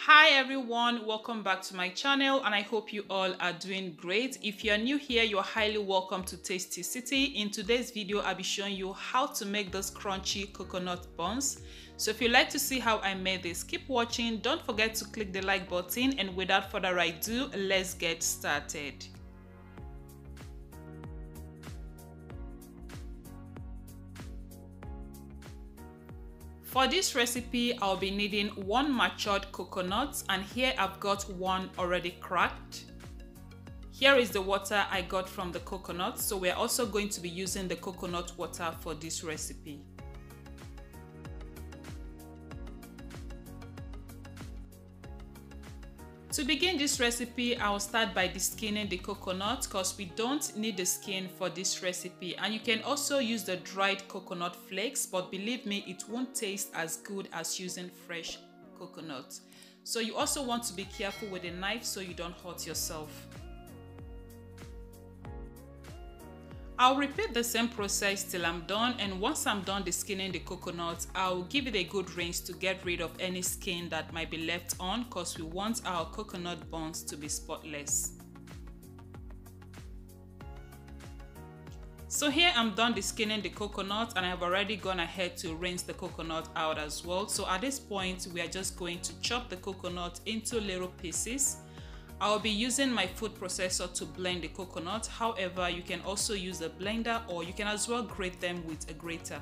Hi everyone, welcome back to my channel and I hope you all are doing great. If you're new here, you're highly welcome to Tasty City. In today's video, I'll be showing you how to make those crunchy coconut buns. So if you'd like to see how I made this, keep watching. Don't forget to click the like button, and without further ado, let's get started. For this recipe, I'll be needing one matured coconut, and here I've got one already cracked. Here is the water I got from the coconut, so we're also going to be using the coconut water for this recipe. To begin this recipe, I'll start by deskinning the coconut because we don't need the skin for this recipe, and you can also use the dried coconut flakes, but believe me, it won't taste as good as using fresh coconut. So you also want to be careful with the knife so you don't hurt yourself. I'll repeat the same process till I'm done, and once I'm done deskinning the coconut, I'll give it a good rinse to get rid of any skin that might be left on, because we want our coconut buns to be spotless. So here I'm done deskinning the coconut, and I've already gone ahead to rinse the coconut out as well. So at this point, we are just going to chop the coconut into little pieces. I'll be using my food processor to blend the coconut. However, you can also use a blender, or you can as well grate them with a grater.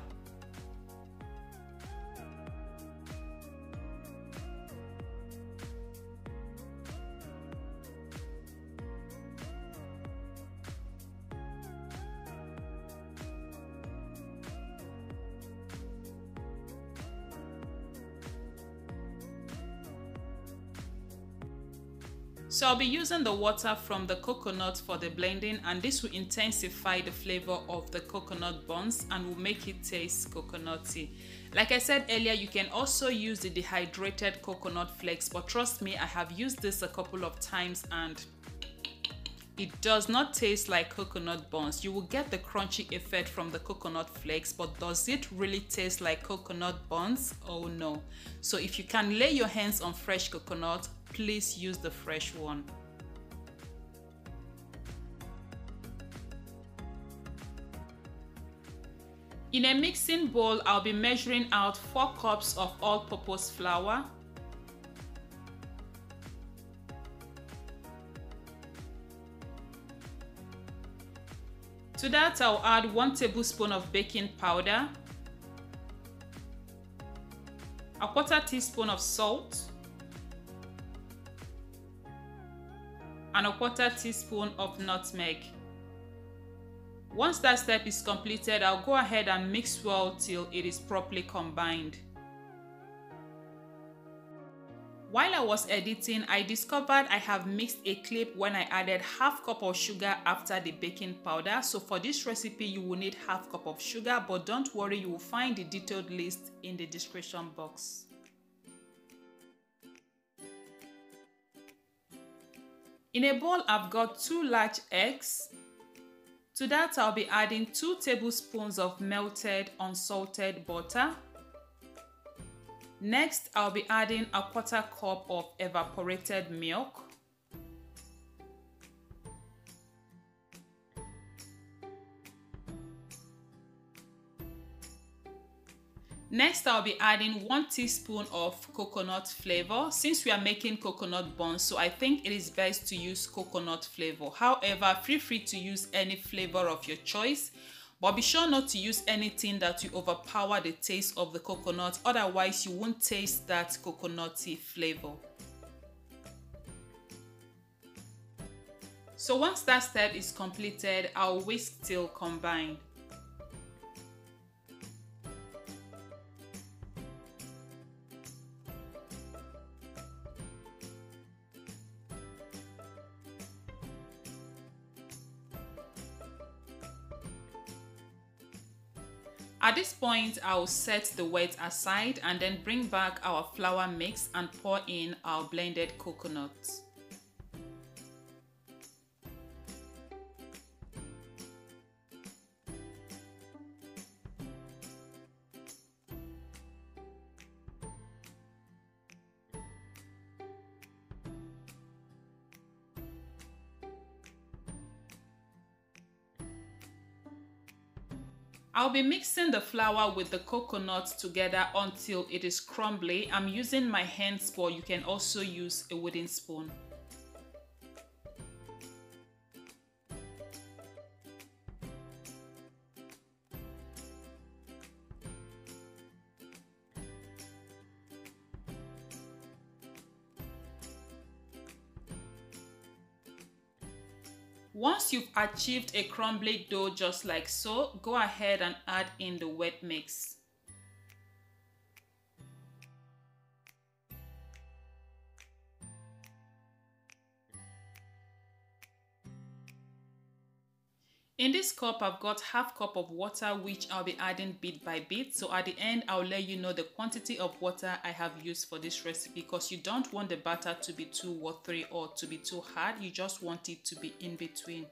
So I'll be using the water from the coconut for the blending, and this will intensify the flavor of the coconut buns and will make it taste coconutty. Like I said earlier, you can also use the dehydrated coconut flakes, but trust me, I have used this a couple of times and it does not taste like coconut buns. You will get the crunchy effect from the coconut flakes, but does it really taste like coconut buns? Oh no. So if you can lay your hands on fresh coconut, please use the fresh one. In a mixing bowl, I'll be measuring out 4 cups of all-purpose flour, to that I'll add 1 tablespoon of baking powder, a 1/4 teaspoon of salt, and a 1/4 teaspoon of nutmeg. Once that step is completed, I'll go ahead and mix well till it is properly combined. While I was editing, I discovered I have mixed a clip when I added 1/2 cup of sugar after the baking powder. So for this recipe, you will need 1/2 cup of sugar, but don't worry, you will find the detailed list in the description box. In a bowl, I've got 2 large eggs. To that, I'll be adding 2 tablespoons of melted unsalted butter. Next, I'll be adding a 1/4 cup of evaporated milk. Next, I'll be adding 1 teaspoon of coconut flavor. Since we are making coconut buns, so I think it is best to use coconut flavor. However, feel free to use any flavor of your choice, but be sure not to use anything that will overpower the taste of the coconut. Otherwise, you won't taste that coconutty flavor. So once that step is completed, I'll whisk till combined. At this point, I'll set the wet aside and then bring back our flour mix and pour in our blended coconuts. I'll be mixing the flour with the coconut together until it is crumbly. I'm using my hands, but you can also use a wooden spoon. Once you've achieved a crumbly dough just like so, go ahead and add in the wet mix. In this cup, I've got half cup of water, which I'll be adding bit by bit. So at the end, I'll let you know the quantity of water I have used for this recipe, because you don't want the batter to be too watery or to be too hard. You just want it to be in between.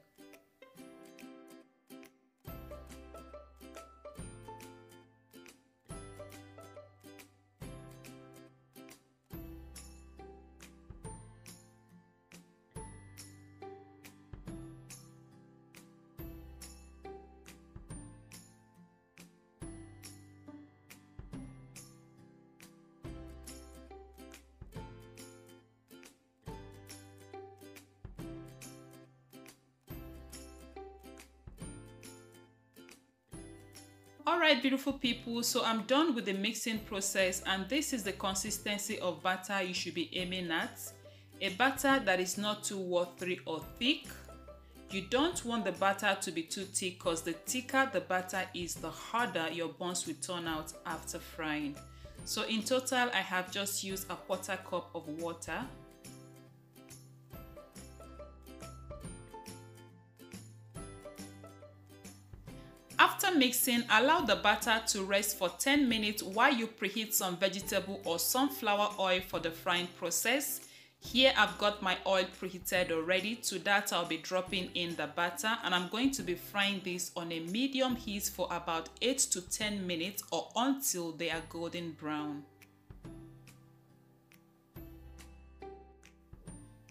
Alright, beautiful people, so I'm done with the mixing process, and this is the consistency of batter you should be aiming at. A batter that is not too watery or thick. You don't want the batter to be too thick, because the thicker the batter is, the harder your buns will turn out after frying. So in total, I have just used a quarter cup of water. After mixing, allow the batter to rest for 10 minutes while you preheat some vegetable or sunflower oil for the frying process. Here I've got my oil preheated already. To that, I'll be dropping in the batter, and I'm going to be frying this on a medium heat for about 8 to 10 minutes or until they are golden brown.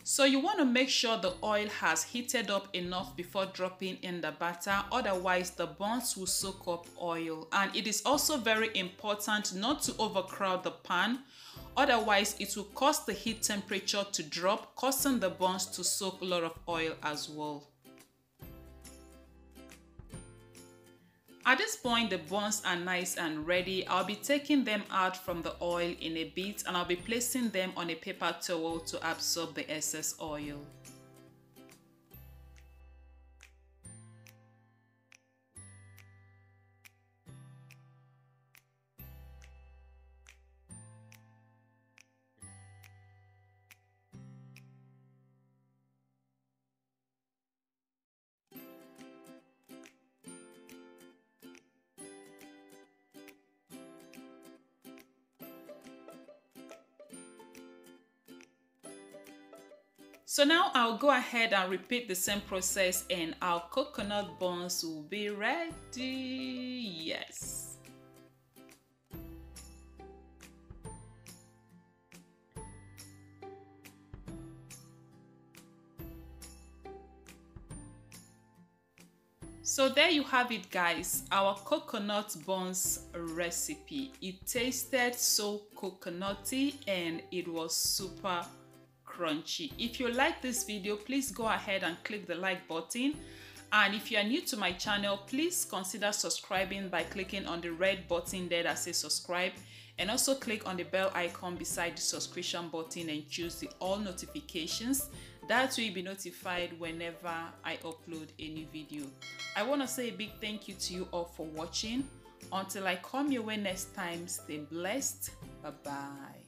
So you want to make sure the oil has heated up enough before dropping in the batter, otherwise the buns will soak up oil. And it is also very important not to overcrowd the pan, otherwise it will cause the heat temperature to drop, causing the buns to soak a lot of oil as well. At this point, the buns are nice and ready. I'll be taking them out from the oil in a bit, and I'll be placing them on a paper towel to absorb the excess oil. So now I'll go ahead and repeat the same process, and our coconut buns will be ready. Yes. So there you have it, guys, our coconut buns recipe. It tasted so coconutty and it was super crunchy. If you like this video, please go ahead and click the like button, and if you are new to my channel, please consider subscribing by clicking on the red button there that says subscribe, and also click on the bell icon beside the subscription button and choose the all notifications. That way you'll be notified whenever I upload a new video. I want to say a big thank you to you all for watching. Until I come your way next time, stay blessed. Bye bye.